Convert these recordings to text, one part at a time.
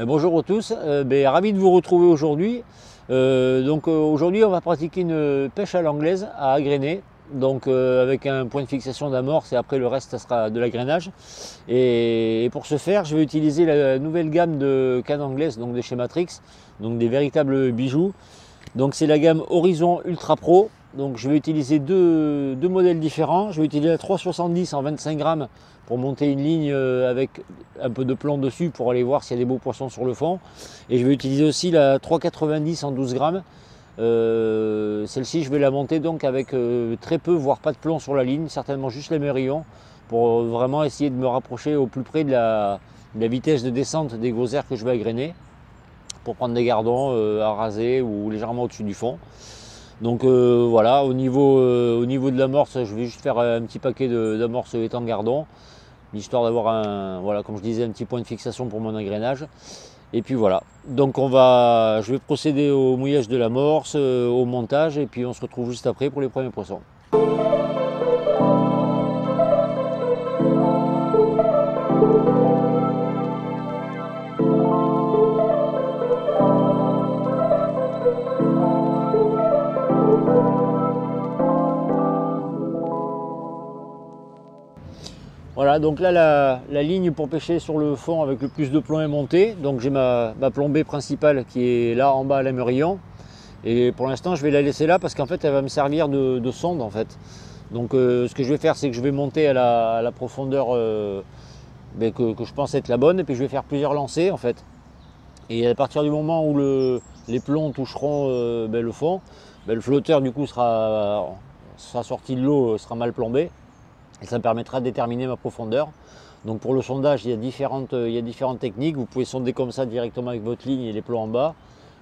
Bonjour à tous, ravi de vous retrouver aujourd'hui. Aujourd'hui on va pratiquer une pêche à l'anglaise à agréner, avec un point de fixation d'amorce et après le reste ça sera de l'agrainage. Et pour ce faire je vais utiliser la nouvelle gamme de cannes anglaises de chez Matrix, donc des véritables bijoux. Donc c'est la gamme Horizon Ultra Pro. Donc je vais utiliser deux modèles différents. Je vais utiliser la 370 en 25 grammes pour monter une ligne avec un peu de plomb dessus pour aller voir s'il y a des beaux poissons sur le fond. Et je vais utiliser aussi la 390 en 12 grammes. Celle-ci je vais la monter donc avec très peu voire pas de plomb sur la ligne, certainement juste l'émerillon, pour vraiment essayer de me rapprocher au plus près de la vitesse de descente des gros airs que je vais agréner, pour prendre des gardons à raser ou légèrement au-dessus du fond. Donc voilà, au niveau de l'amorce, je vais juste faire un petit paquet d'amorce étang gardon, histoire d'avoir voilà, comme je disais, un petit point de fixation pour mon agrénage. Et puis voilà, donc je vais procéder au mouillage de l'amorce, au montage, et puis on se retrouve juste après pour les premiers poissons. Voilà, donc là la ligne pour pêcher sur le fond avec le plus de plomb est montée. Donc j'ai ma plombée principale qui est là en bas à l'émerillon. Et pour l'instant je vais la laisser là parce qu'en fait elle va me servir de sonde en fait. Donc ce que je vais faire, c'est que je vais monter à la profondeur que je pense être la bonne, et puis je vais faire plusieurs lancers en fait. Et à partir du moment où les plombs toucheront le fond, le flotteur du coup sera sorti de l'eau, sera mal plombé. Et ça me permettra de déterminer ma profondeur. Donc pour le sondage, il y a différentes techniques. Vous pouvez sonder comme ça directement avec votre ligne et les plombs en bas.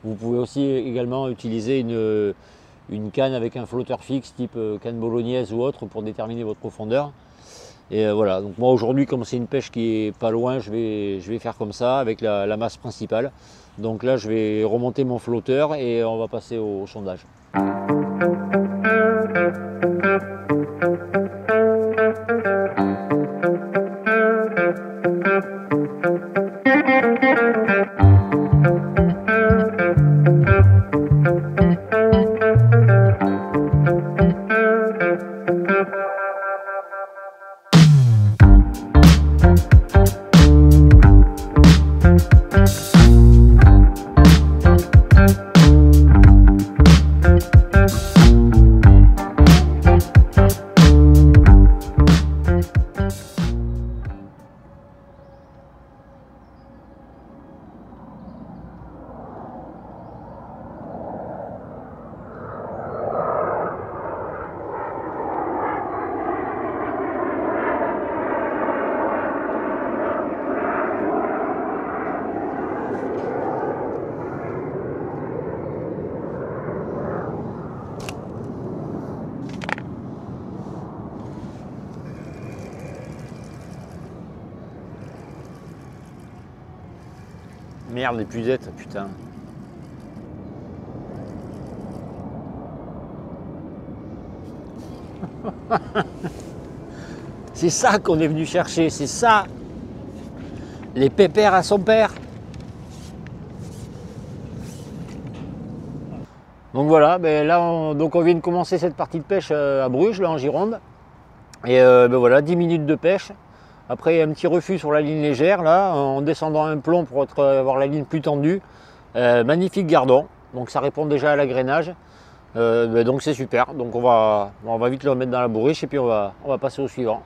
Vous pouvez aussi également utiliser une canne avec un flotteur fixe type canne bolognaise ou autre pour déterminer votre profondeur. Et voilà, donc moi aujourd'hui, comme c'est une pêche qui est pas loin, je vais faire comme ça avec la masse principale. Donc là je vais remonter mon flotteur et on va passer au sondage. Merde, les puzettes, putain. C'est ça qu'on est venu chercher, c'est ça. Les pépères à son père. Donc voilà, là on vient de commencer cette partie de pêche à Bruges, là en Gironde. Et voilà, 10 minutes de pêche. Après un petit refus sur la ligne légère, là, en descendant un plomb pour avoir la ligne plus tendue. Magnifique gardon, donc ça répond déjà à l'agrainage. Donc c'est super, donc on va vite le remettre dans la bourriche et puis on va passer au suivant.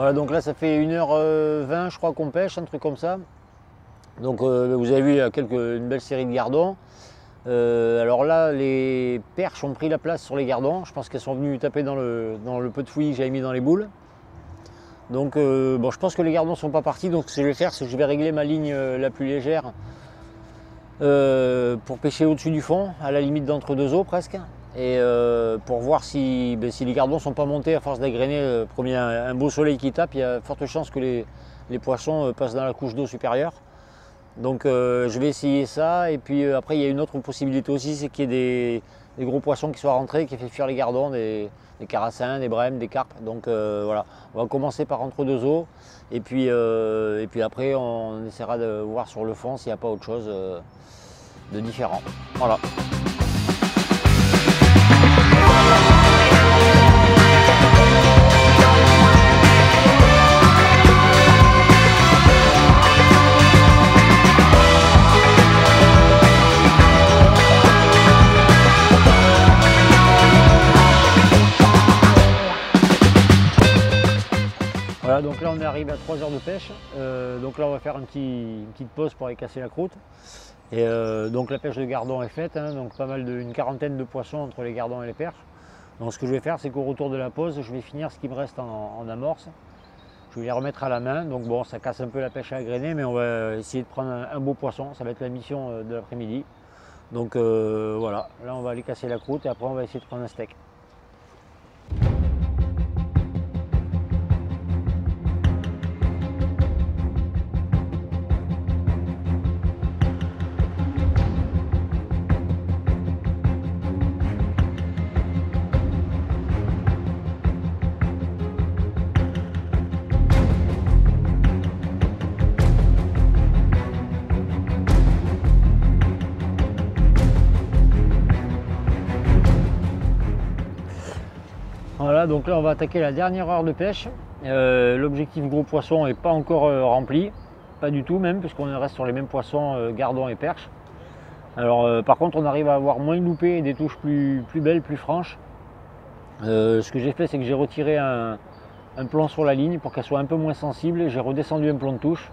Voilà, donc là ça fait 1h20 je crois qu'on pêche, un truc comme ça. Donc vous avez vu, il y a une belle série de gardons. Alors là, les perches ont pris la place sur les gardons. Je pense qu'elles sont venues taper dans le peu de fouillis que j'avais mis dans les boules. Donc bon, je pense que les gardons ne sont pas partis. Donc ce que je vais faire, c'est que je vais régler ma ligne la plus légère pour pêcher au-dessus du fond, à la limite d'entre deux eaux presque. Et pour voir si les gardons ne sont pas montés à force d'agréner. Comme il y a un beau soleil qui tape, il y a forte chance que les poissons passent dans la couche d'eau supérieure. Donc je vais essayer ça, et puis après il y a une autre possibilité aussi, c'est qu'il y ait des gros poissons qui soient rentrés, qui fait fuir les gardons, des carassins, des brèmes, des carpes. Donc voilà, on va commencer par entre deux eaux, et puis après on essaiera de voir sur le fond s'il n'y a pas autre chose de différent. Voilà. Voilà, donc là on est arrivé à 3 heures de pêche, donc là on va faire une petite pause pour aller casser la croûte. Et donc la pêche de gardon est faite, hein, donc une quarantaine de poissons entre les gardons et les perches. Donc ce que je vais faire, c'est qu'au retour de la pause, je vais finir ce qui me reste en amorce. Je vais les remettre à la main, donc bon, ça casse un peu la pêche à agréner, mais on va essayer de prendre un beau poisson, ça va être la mission de l'après-midi. Donc voilà, là on va aller casser la croûte et après on va essayer de prendre un steak. Voilà, donc là on va attaquer la dernière heure de pêche. L'objectif gros poisson n'est pas encore rempli, pas du tout même, puisqu'on reste sur les mêmes poissons gardons et perches. Alors par contre on arrive à avoir moins de loupés et des touches plus belles, plus franches. Ce que j'ai fait, c'est que j'ai retiré un plomb sur la ligne pour qu'elle soit un peu moins sensible, et j'ai redescendu un plomb de touche.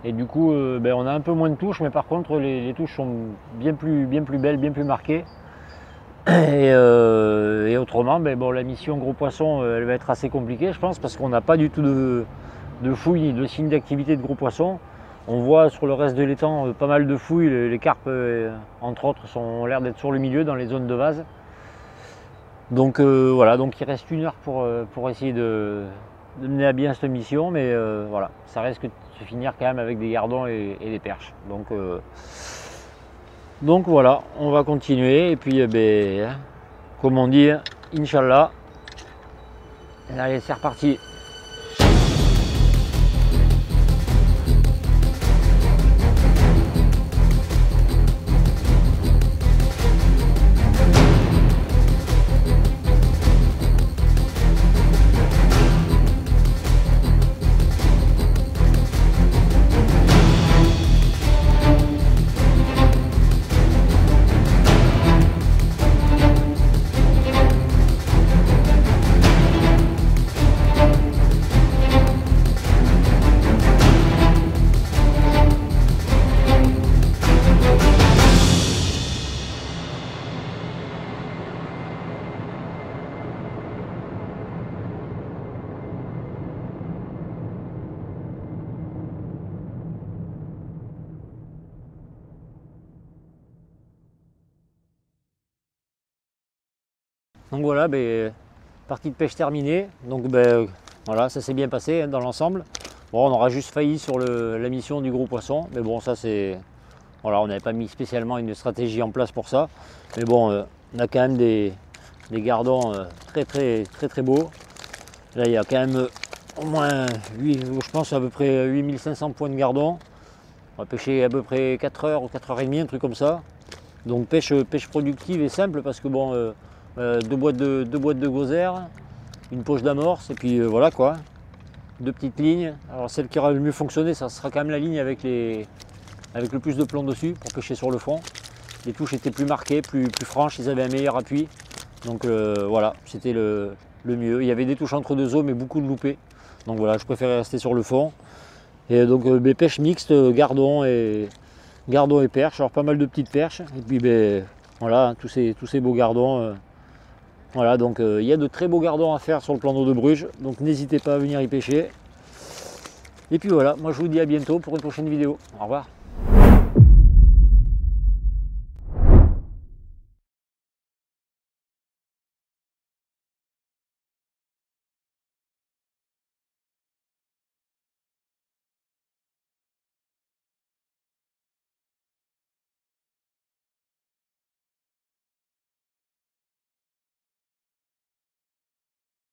Et du coup on a un peu moins de touches, mais par contre les touches sont bien plus belles, bien plus marquées. Et autrement, bon, la mission gros poisson, elle va être assez compliquée, je pense, parce qu'on n'a pas du tout de fouilles, de signes d'activité de gros poissons. On voit sur le reste de l'étang pas mal de fouilles, les carpes, entre autres, ont l'air d'être sur le milieu, dans les zones de vase. Donc voilà, donc il reste 1 heure pour essayer de mener à bien cette mission, mais voilà, ça risque de se finir quand même avec des gardons et des perches. Donc voilà, on va continuer, et puis comme on dit, Inch'Allah. Allez, c'est reparti. Donc voilà, partie de pêche terminée. Donc voilà, ça s'est bien passé hein, dans l'ensemble. Bon, on aura juste failli sur la mission du gros poisson, mais bon, ça c'est... Voilà, on n'avait pas mis spécialement une stratégie en place pour ça. Mais bon, on a quand même des gardons très beaux. Là, il y a quand même au moins, je pense à peu près 8500 points de gardons. On va pêcher à peu près 4 heures ou 4 heures et demie, un truc comme ça. Donc pêche productive et simple, parce que bon, 2 boîtes de gozère, une poche d'amorce, et puis voilà quoi. 2 petites lignes. Alors celle qui aura le mieux fonctionné, ça sera quand même la ligne avec le plus de plomb dessus pour pêcher sur le fond. Les touches étaient plus marquées, plus franches, ils avaient un meilleur appui. Donc voilà, c'était le mieux. Il y avait des touches entre deux eaux, mais beaucoup de loupés. Donc voilà, je préférais rester sur le fond. Et donc mes pêches mixtes, gardons et perches. Alors pas mal de petites perches. Et puis voilà, tous ces beaux gardons. Voilà, donc il y a de très beaux gardons à faire sur le plan d'eau de Bruges. Donc n'hésitez pas à venir y pêcher. Et puis voilà, moi je vous dis à bientôt pour une prochaine vidéo. Au revoir.